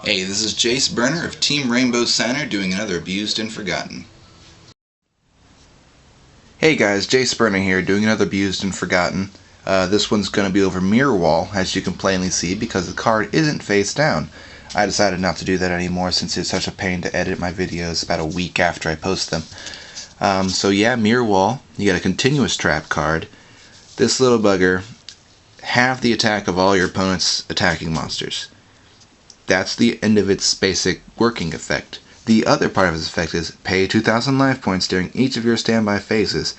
Hey, this is jace-burner of Team Rainbow Center doing another Abused and Forgotten. Hey guys, jace-burner here doing another Abused and Forgotten. This one's going to be over Mirror Wall, as you can plainly see, because the card isn't face down. I decided not to do that anymore since it's such a pain to edit my videos about a week after I post them. So yeah, Mirror Wall, you get a continuous trap card. This little bugger, halve the attack of all your opponent's attacking monsters. That's the end of its basic working effect. The other part of its effect is pay 2,000 life points during each of your standby phases.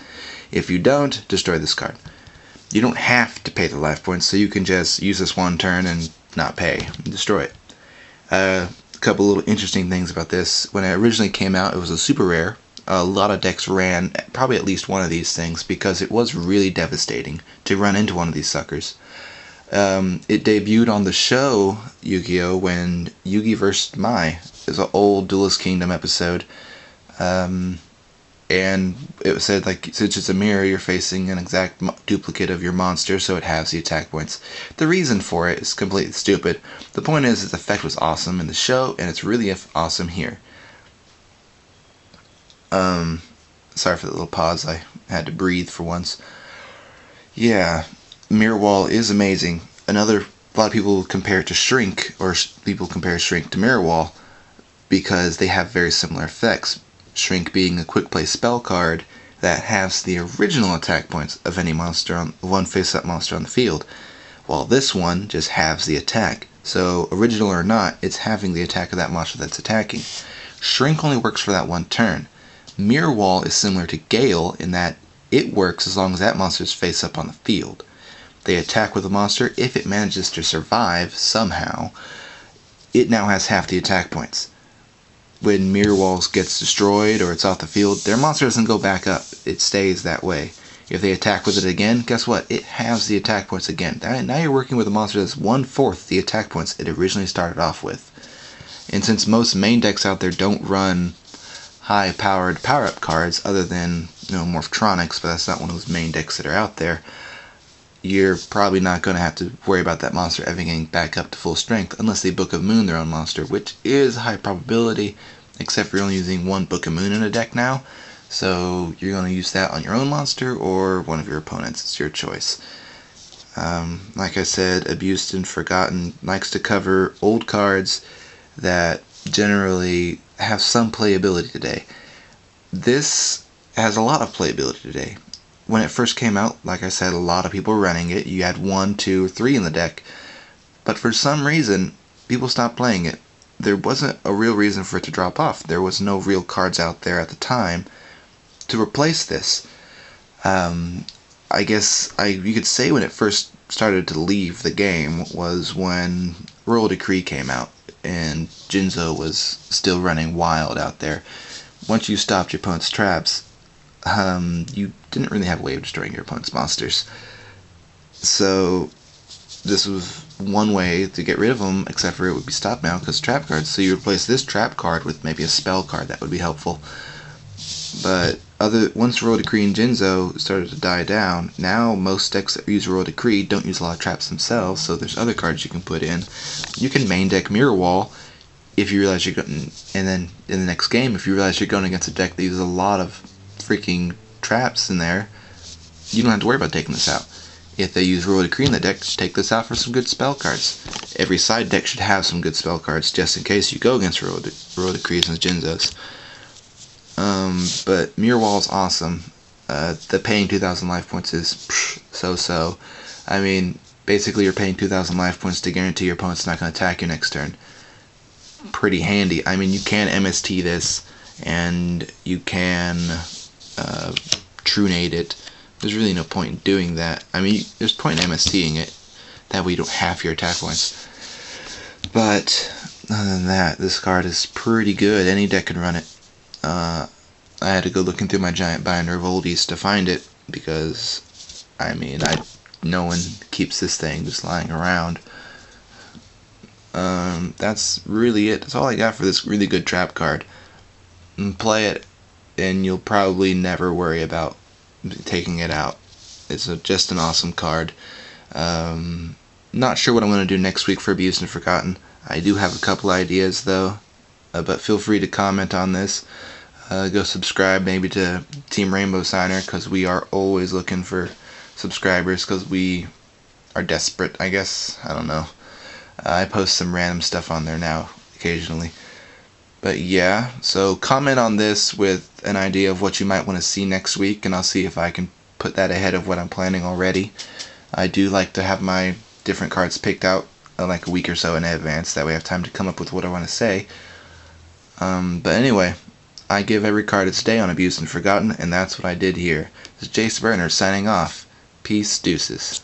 If you don't, destroy this card. You don't have to pay the life points, so you can just use this one turn and not pay and destroy it. A couple little interesting things about this. When it originally came out, it was a super rare. A lot of decks ran probably at least one of these things because it was really devastating to run into one of these suckers. It debuted on the show Yu-Gi-Oh! When Yugi vs. Mai is an old Duelist Kingdom episode, and it said, like, since it's a mirror, you're facing an exact duplicate of your monster, so it halves the attack points. The reason for it is completely stupid. The point is, its effect was awesome in the show, and it's really awesome here. Sorry for the little pause, I had to breathe for once. Yeah. Mirror Wall is amazing. A lot of people compare it to Shrink, or people compare Shrink to Mirror Wall because they have very similar effects. Shrink being a quick play spell card that halves the original attack points of any monster on one face-up monster on the field, while this one just halves the attack. So original or not, it's halving the attack of that monster that's attacking. Shrink only works for that one turn. Mirror Wall is similar to Gale in that it works as long as that monster is face up on the field. They attack with a monster. If it manages to survive somehow, it now has half the attack points. When Mirror Walls gets destroyed or it's off the field, their monster doesn't go back up. It stays that way. If they attack with it again, guess what? It halves the attack points again. Now you're working with a monster that's 1/4 the attack points it originally started off with. And since most main decks out there don't run high-powered power-up cards, other than, Morphtronics, but that's not one of those main decks that are out there, you're probably not going to have to worry about that monster ever getting back up to full strength unless they Book of Moon their own monster, which is a high probability, except for you're only using one Book of Moon in a deck now. So you're going to use that on your own monster or one of your opponents. It's your choice. Like I said, Abused and Forgotten likes to cover old cards that generally have some playability today. This has a lot of playability today. When it first came out, like I said, a lot of people were running it. You had 1, 2, 3 in the deck. But for some reason, people stopped playing it. There wasn't a real reason for it to drop off. There was no real cards out there at the time to replace this. I guess you could say when it first started to leave the game was when Royal Decree came out and Jinzo was still running wild out there. Once you stopped your opponent's traps, you didn't really have a way of destroying your opponent's monsters. So this was one way to get rid of them, except for it would be stopped now because trap cards. So you replace this trap card with maybe a spell card. That would be helpful. But once Royal Decree and Jinzo started to die down, now most decks that use Royal Decree don't use a lot of traps themselves, so there's other cards you can put in. You can main deck Mirror Wall if you realize you're going, and then in the next game, if you realize you're going against a deck that uses a lot of freaking traps in there, you don't have to worry about taking this out. If they use Royal Decree in the deck, take this out for some good spell cards. Every side deck should have some good spell cards just in case you go against Royal Decrees and Jinzos. But Mirror Wall is awesome. The paying 2,000 life points is so-so. I mean, basically you're paying 2,000 life points to guarantee your opponent's not going to attack you next turn. Pretty handy. I mean, you can MST this, and you can Trunade it. There's really no point in doing that. I mean, there's point in MSTing it. That way you don't half your attack points. But other than that, this card is pretty good. Any deck can run it. I had to go looking through my giant binder of oldies to find it because, I mean, no one keeps this thing just lying around. That's really it. That's all I got for this really good trap card. Play it, and you'll probably never worry about taking it out. It's just an awesome card. Not sure what I'm going to do next week for Abused and Forgotten. I do have a couple ideas though, but feel free to comment on this. Go subscribe maybe to Team Rainbow Signer, because we are always looking for subscribers, because we are desperate, I guess. I don't know. I post some random stuff on there now occasionally. But yeah, so comment on this with an idea of what you might want to see next week, and I'll see if I can put that ahead of what I'm planning already. I do like to have my different cards picked out like a week or so in advance, that way I have time to come up with what I want to say. But anyway, I give every card its day on Abused and Forgotten, and that's what I did here. This is Jace-burner signing off. Peace, deuces.